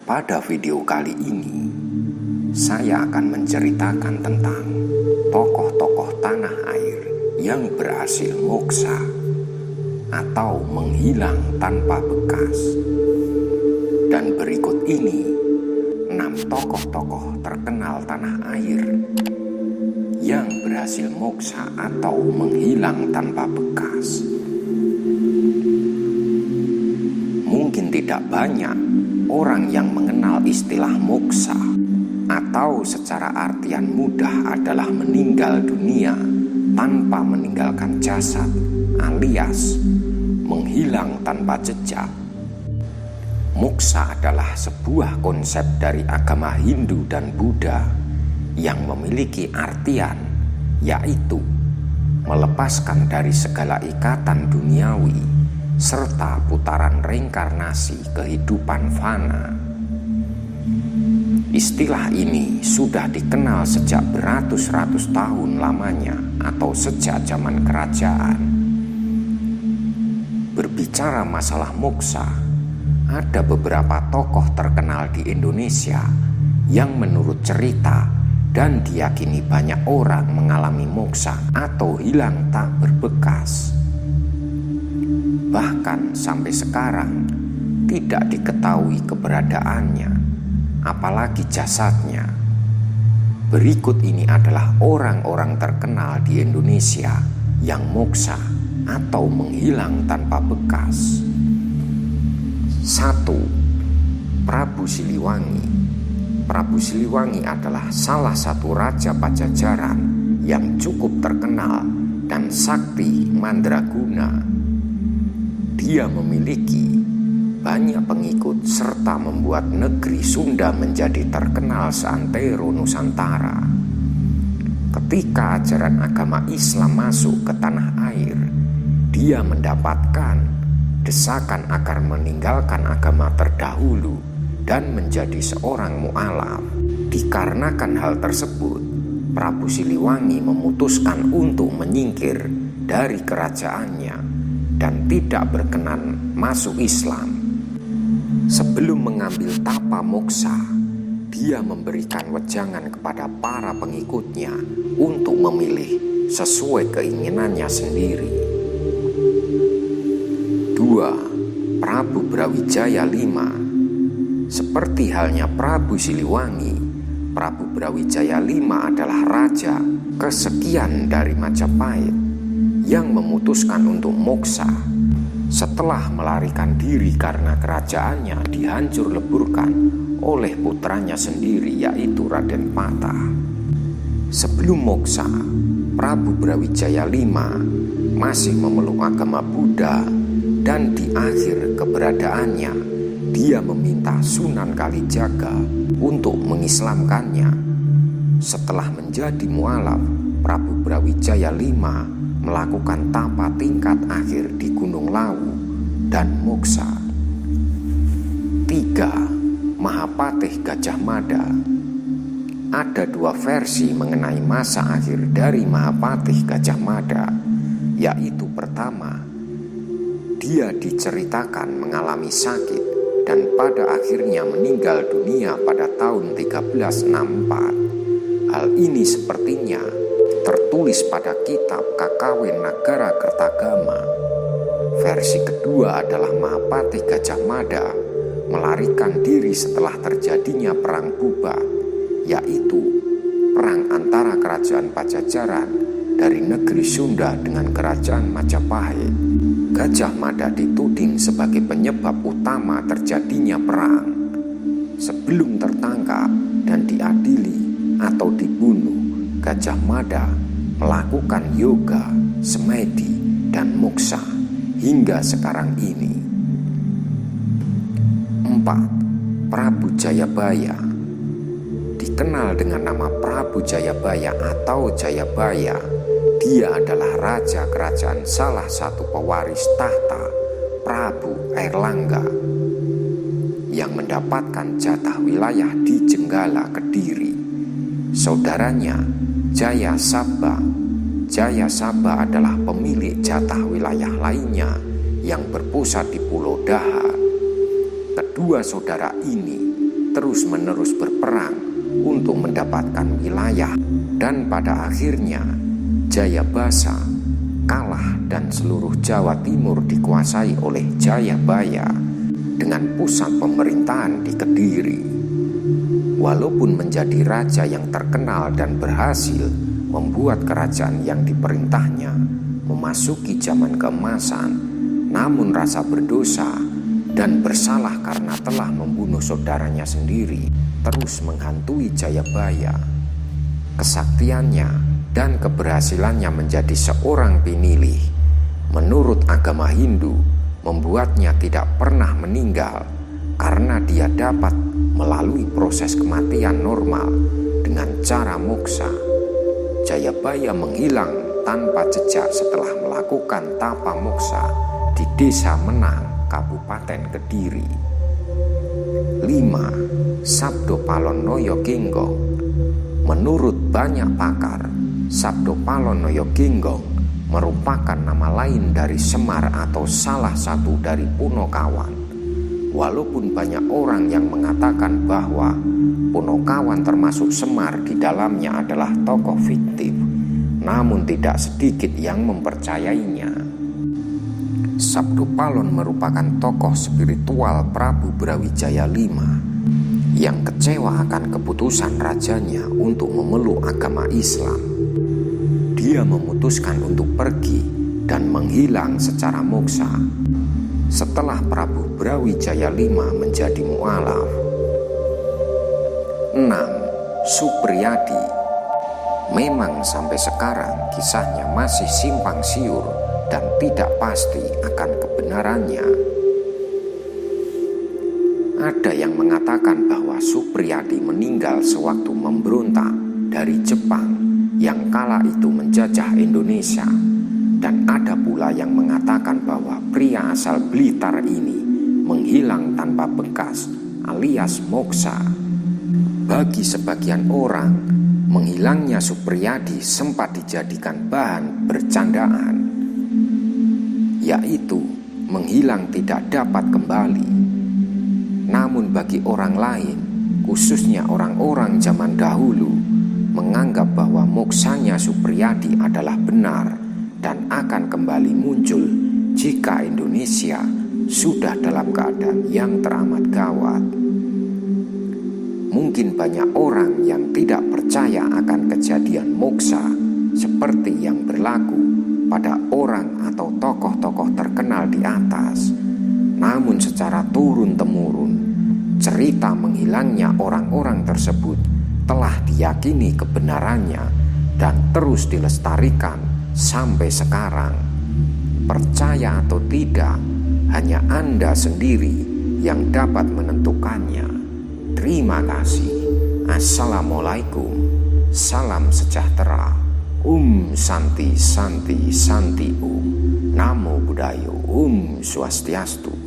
Pada video kali ini, saya akan menceritakan tentang tokoh-tokoh tanah air yang berhasil moksa atau menghilang tanpa bekas. Dan berikut ini 6 tokoh-tokoh terkenal tanah air yang berhasil moksa atau menghilang tanpa bekas. Mungkin tidak banyak orang yang mengenal istilah moksa, atau secara artian mudah adalah meninggal dunia tanpa meninggalkan jasad, alias menghilang tanpa jejak. Moksa adalah sebuah konsep dari agama Hindu dan Buddha yang memiliki artian, yaitu melepaskan dari segala ikatan duniawi serta putaran reinkarnasi kehidupan fana. Istilah ini sudah dikenal sejak beratus-ratus tahun lamanya atau sejak zaman kerajaan. Berbicara masalah moksa, ada beberapa tokoh terkenal di Indonesia yang menurut cerita dan diyakini banyak orang mengalami moksa atau hilang tak berbekas. Bahkan sampai sekarang tidak diketahui keberadaannya, apalagi jasadnya. Berikut ini adalah orang-orang terkenal di Indonesia yang moksa atau menghilang tanpa bekas. 1. Prabu Siliwangi. Prabu Siliwangi adalah salah satu raja Pajajaran yang cukup terkenal dan sakti mandraguna. Dia memiliki banyak pengikut serta membuat negeri Sunda menjadi terkenal seantero Nusantara. Ketika ajaran agama Islam masuk ke tanah air, dia mendapatkan desakan agar meninggalkan agama terdahulu dan menjadi seorang mu'alaf. Dikarenakan hal tersebut, Prabu Siliwangi memutuskan untuk menyingkir dari kerajaannya dan tidak berkenan masuk Islam. Sebelum mengambil tapa moksa, dia memberikan wejangan kepada para pengikutnya untuk memilih sesuai keinginannya sendiri. 2. Prabu Brawijaya V. Seperti halnya Prabu Siliwangi, Prabu Brawijaya V adalah raja kesekian dari Majapahit yang memutuskan untuk moksa setelah melarikan diri karena kerajaannya dihancur leburkan oleh putranya sendiri, yaitu Raden Patah. Sebelum moksa, Prabu Brawijaya V masih memeluk agama Buddha, dan di akhir keberadaannya dia meminta Sunan Kalijaga untuk mengislamkannya. Setelah menjadi mualaf, Prabu Brawijaya V melakukan tapa tingkat akhir di Gunung Lawu dan moksa. 3. Mahapatih Gajah Mada. Ada 2 versi mengenai masa akhir dari Mahapatih Gajah Mada, yaitu pertama, dia diceritakan mengalami sakit dan pada akhirnya meninggal dunia pada tahun 1364. Hal ini sepertinya tertulis pada kitab Kakawin Nagara Kertagama. Versi kedua adalah Mahapatih Gajah Mada melarikan diri setelah terjadinya perang Bubat, yaitu perang antara kerajaan Pajajaran dari negeri Sunda dengan kerajaan Majapahit. Gajah Mada dituding sebagai penyebab utama terjadinya perang. Sebelum tertangkap dan diadili atau dibunuh, Gajah Mada melakukan yoga, semedi, dan moksa hingga sekarang ini. 4. Prabu Jayabaya. Dikenal dengan nama Prabu Jayabaya atau Jayabaya, dia adalah raja kerajaan salah satu pewaris tahta Prabu Airlangga yang mendapatkan jatah wilayah di Jenggala, Kediri. Saudaranya Jaya Sabha. Jaya Sabha adalah pemilik jatah wilayah lainnya yang berpusat di Pulau Daha. Kedua saudara ini terus-menerus berperang untuk mendapatkan wilayah, dan pada akhirnya Jayabasa kalah dan seluruh Jawa Timur dikuasai oleh Jayabaya dengan pusat pemerintahan di Kediri. Walaupun menjadi raja yang terkenal dan berhasil membuat kerajaan yang diperintahnya memasuki zaman keemasan, namun rasa berdosa dan bersalah karena telah membunuh saudaranya sendiri terus menghantui Jayabaya. Kesaktiannya dan keberhasilannya menjadi seorang penilih menurut agama Hindu membuatnya tidak pernah meninggal karena dia dapat melalui proses kematian normal dengan cara moksa. Jayabaya menghilang tanpa jejak setelah melakukan tapa moksa di Desa Menang, Kabupaten Kediri. 5. Sabdo Palon Noyo Genggong. Menurut banyak pakar, Sabdo Palon Noyo Genggong merupakan nama lain dari Semar atau salah satu dari Punokawan. Walaupun banyak orang yang mengatakan bahwa Punokawan termasuk Semar di dalamnya adalah tokoh fiktif, namun tidak sedikit yang mempercayainya. Sabdo Palon merupakan tokoh spiritual Prabu Brawijaya V yang kecewa akan keputusan rajanya untuk memeluk agama Islam. Dia memutuskan untuk pergi dan menghilang secara moksa setelah Prabu Brawijaya V menjadi mualaf. 6. Supriyadi. Memang sampai sekarang kisahnya masih simpang siur dan tidak pasti akan kebenarannya. Ada yang mengatakan bahwa Supriyadi meninggal sewaktu memberontak dari Jepang yang kala itu menjajah Indonesia, dan ada pula yang mengatakan bahwa pria asal Blitar ini menghilang tanpa bekas alias moksa. Bagi sebagian orang, menghilangnya Supriyadi sempat dijadikan bahan bercandaan, yaitu menghilang tidak dapat kembali. Namun bagi orang lain, khususnya orang-orang zaman dahulu, menganggap bahwa moksanya Supriyadi adalah benar dan akan kembali muncul jika Indonesia sudah dalam keadaan yang teramat gawat. Mungkin banyak orang yang tidak percaya akan kejadian moksa seperti yang berlaku pada orang atau tokoh-tokoh terkenal di atas. Namun secara turun-temurun, cerita menghilangnya orang-orang tersebut telah diyakini kebenarannya dan terus dilestarikan sampai sekarang. Percaya atau tidak, hanya Anda sendiri yang dapat menentukannya. Terima kasih. Assalamualaikum. Salam sejahtera. Santi Santi Santi Namo Buddhaya. Swastiastu.